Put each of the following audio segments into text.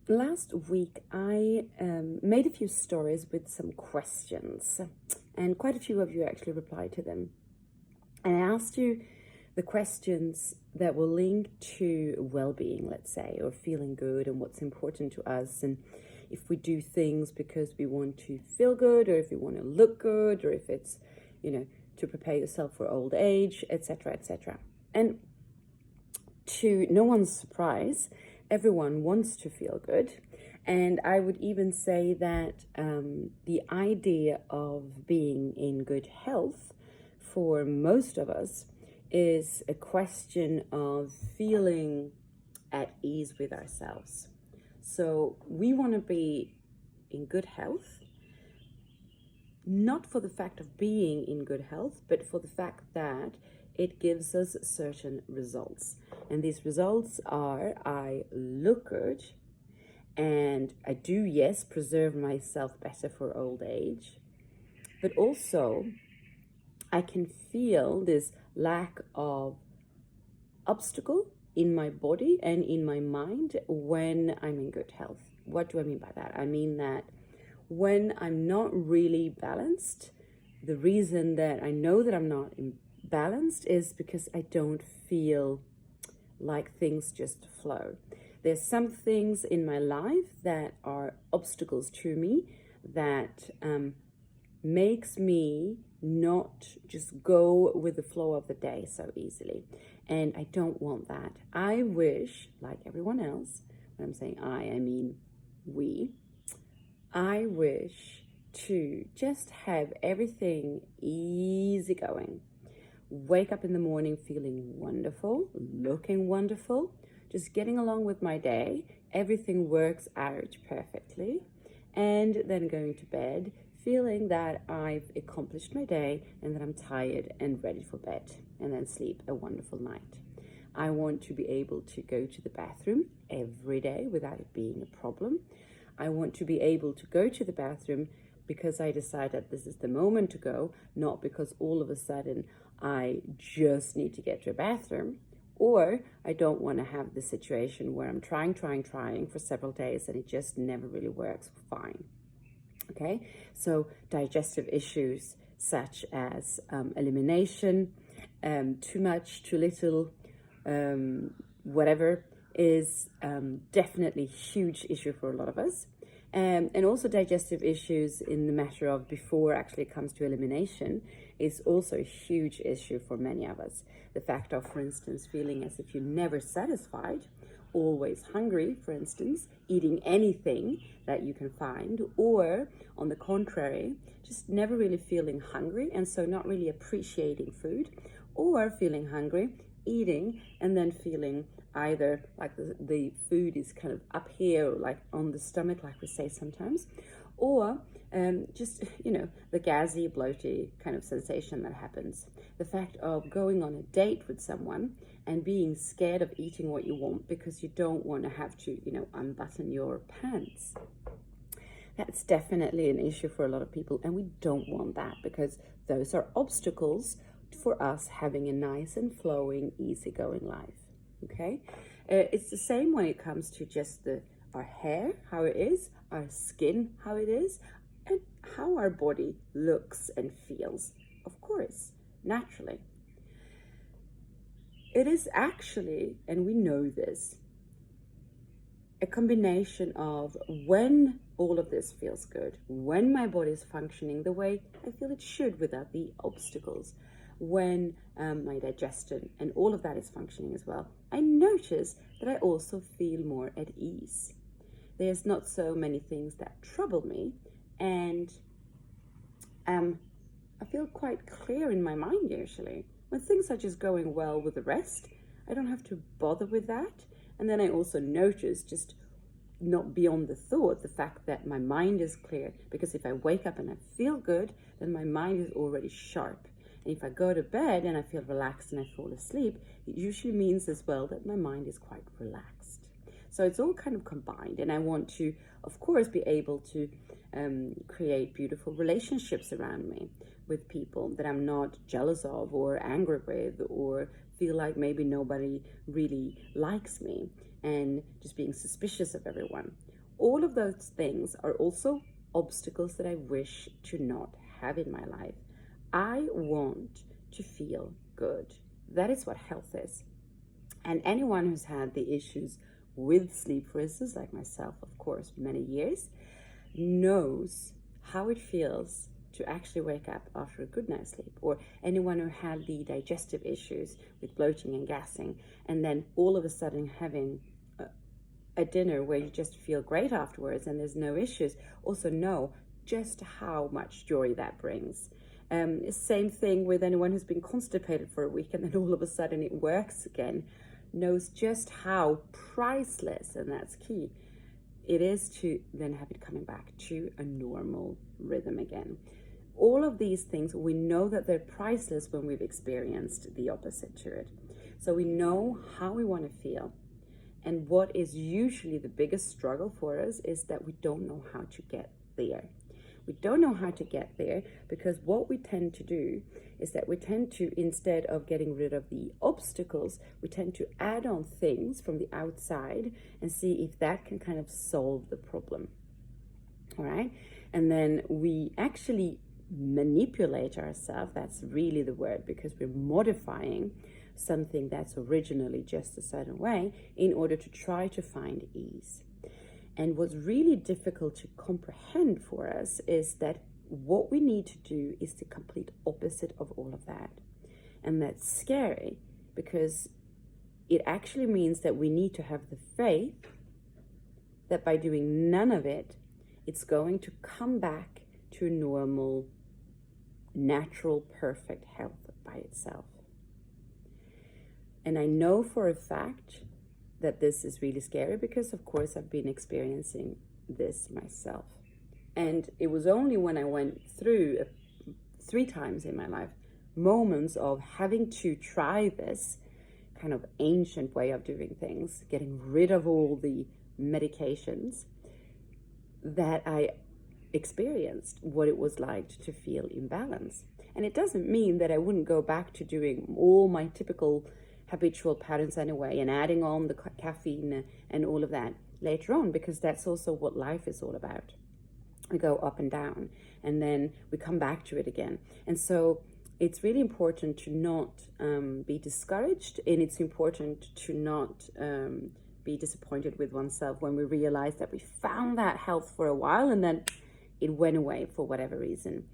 Last week, I made a few stories with some questions, and quite a few of you actually replied to them. And I asked you the questions that were linked to well-being, let's say, or feeling good and what's important to us, and if we do things because we want to feel good, or if we want to look good, or if it's, to prepare yourself for old age, etc., etc. And to no one's surprise, everyone wants to feel good. And I would even say that the idea of being in good health for most of us is a question of feeling at ease with ourselves. So we want to be in good health, not for the fact of being in good health, but for the fact that it gives us certain results. And these results are, I look good, and I do, yes, preserve myself better for old age, but also I can feel this lack of obstacle in my body and in my mind when I'm in good health. What do I mean by that? I mean that when I'm not really balanced, the reason that I know that I'm not balanced is because I don't feel like things just flow. There's some things in my life that are obstacles to me that makes me not just go with the flow of the day so easily. And I don't want that. I wish, like everyone else, when I'm saying I mean we, I wish to just have everything easy going. Wake up in the morning feeling wonderful, looking wonderful, just getting along with my day. Everything works out perfectly. And then going to bed feeling that I've accomplished my day and that I'm tired and ready for bed, and then sleep a wonderful night. I want to be able to go to the bathroom every day without it being a problem. I want to be able to go to the bathroom because I decide that this is the moment to go, not because all of a sudden I just need to get to a bathroom. Or I don't want to have the situation where I'm trying for several days and it just never really works fine. Okay, so digestive issues such as elimination, too much, too little, whatever, is definitely a huge issue for a lot of us. And also digestive issues in the matter of before actually comes to elimination is also a huge issue for many of us. The fact of, for instance, feeling as if you're never satisfied, always hungry, for instance, eating anything that you can find, or on the contrary, just never really feeling hungry and so not really appreciating food, or feeling hungry, eating, and then feeling either like the food is kind of up here, like on the stomach, like we say sometimes, or just, the gassy, bloaty kind of sensation that happens. The fact of going on a date with someone and being scared of eating what you want because you don't want to have to, unbutton your pants. That's definitely an issue for a lot of people, and we don't want that because those are obstacles for us having a nice and flowing, easygoing life. Okay, it's the same when it comes to just our hair, how it is, our skin, how it is, and how our body looks and feels, of course, naturally. It is actually, and we know this, a combination of when all of this feels good, when my body is functioning the way I feel it should without the obstacles, when my digestion and all of that is functioning as well, I notice that I also feel more at ease. There's not so many things that trouble me, and I feel quite clear in my mind usually. When things are just going well with the rest, I don't have to bother with that. And then I also notice, just not beyond the thought, the fact that my mind is clear, because if I wake up and I feel good, then my mind is already sharp. And if I go to bed and I feel relaxed and I fall asleep, it usually means as well that my mind is quite relaxed. So it's all kind of combined, and I want to, of course, be able to create beautiful relationships around me with people that I'm not jealous of or angry with, or feel like maybe nobody really likes me, and just being suspicious of everyone. all of those things are also obstacles that I wish to not have in my life. I want to feel good. That is what health is. And anyone who's had the issues with sleep, for instance, like myself, of course, many years, knows how it feels to actually wake up after a good night's sleep. Or anyone who had the digestive issues with bloating and gassing, and then all of a sudden having a dinner where you just feel great afterwards and there's no issues, also know just how much joy that brings. Same thing with anyone who's been constipated for a week and then all of a sudden it works again, knows just how priceless, and that's key, it is to then have it coming back to a normal rhythm again. All of these things, we know that they're priceless when we've experienced the opposite to it. So we know how we want to feel. And what is usually the biggest struggle for us is that we don't know how to get there. We don't know how to get there because what we tend to do is that we tend to, instead of getting rid of the obstacles, we tend to add on things from the outside and see if that can kind of solve the problem. All right? And then we actually manipulate ourselves. That's really the word, because we're modifying something that's originally just a certain way in order to try to find ease. And what's really difficult to comprehend for us is that what we need to do is the complete opposite of all of that. And that's scary because it actually means that we need to have the faith that by doing none of it, it's going to come back to normal, natural, perfect health by itself. And I know for a fact that this is really scary because, of course, I've been experiencing this myself. And it was only when I went through 3 times in my life moments of having to try this kind of ancient way of doing things, getting rid of all the medications, that I experienced what it was like to feel imbalance. And it doesn't mean that I wouldn't go back to doing all my typical habitual patterns anyway and adding on the caffeine and all of that later on, because that's also what life is all about. We go up and down and then we come back to it again. And so it's really important to not be discouraged, and it's important to not be disappointed with oneself when we realize that we found that health for a while and then it went away for whatever reason.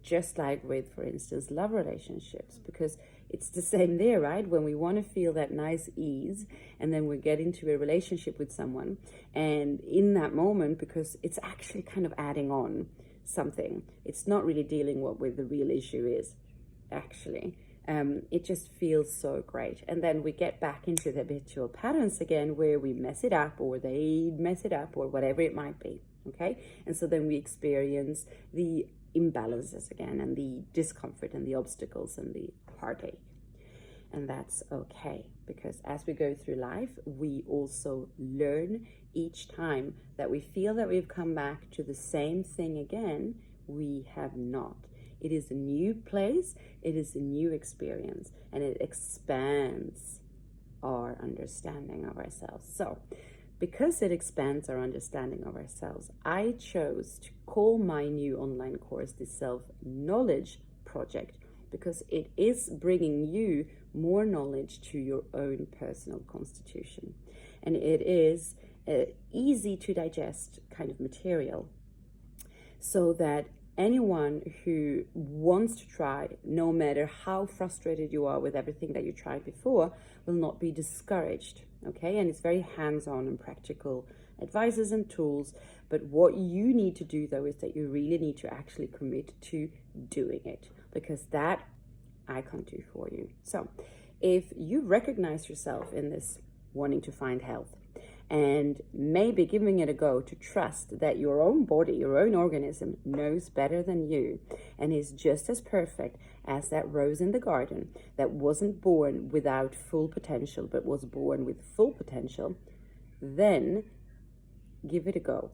Just like with, for instance, love relationships, because it's the same there, right? When we want to feel that nice ease and then we get into a relationship with someone, and in that moment, because it's actually kind of adding on something, it's not really dealing with the real issue is actually, it just feels so great. And then we get back into the habitual patterns again where we mess it up or they mess it up or whatever it might be, okay? And so then we experience the imbalances again and the discomfort and the obstacles and the heartache. And that's okay, because as we go through life, we also learn each time that we feel that we've come back to the same thing again. We have not. It is a new place, it is a new experience, and it expands our understanding of ourselves. So because it expands our understanding of ourselves, I chose to call my new online course the Self-Knowledge Project, because it is bringing you more knowledge to your own personal constitution. And it is easy to digest kind of material, so that anyone who wants to try, no matter how frustrated you are with everything that you tried before, will not be discouraged, okay? And it's very hands-on and practical advices and tools. But what you need to do, though, is that you really need to actually commit to doing it, because that I can't do for you. So if you recognize yourself in this wanting to find health, and maybe giving it a go, to trust that your own body, your own organism knows better than you and is just as perfect as that rose in the garden that wasn't born without full potential but was born with full potential, then give it a go.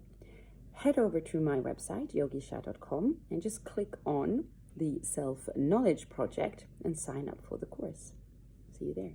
Head over to my website, yogisha.com, and just click on the Self-Knowledge Project and sign up for the course. See you there.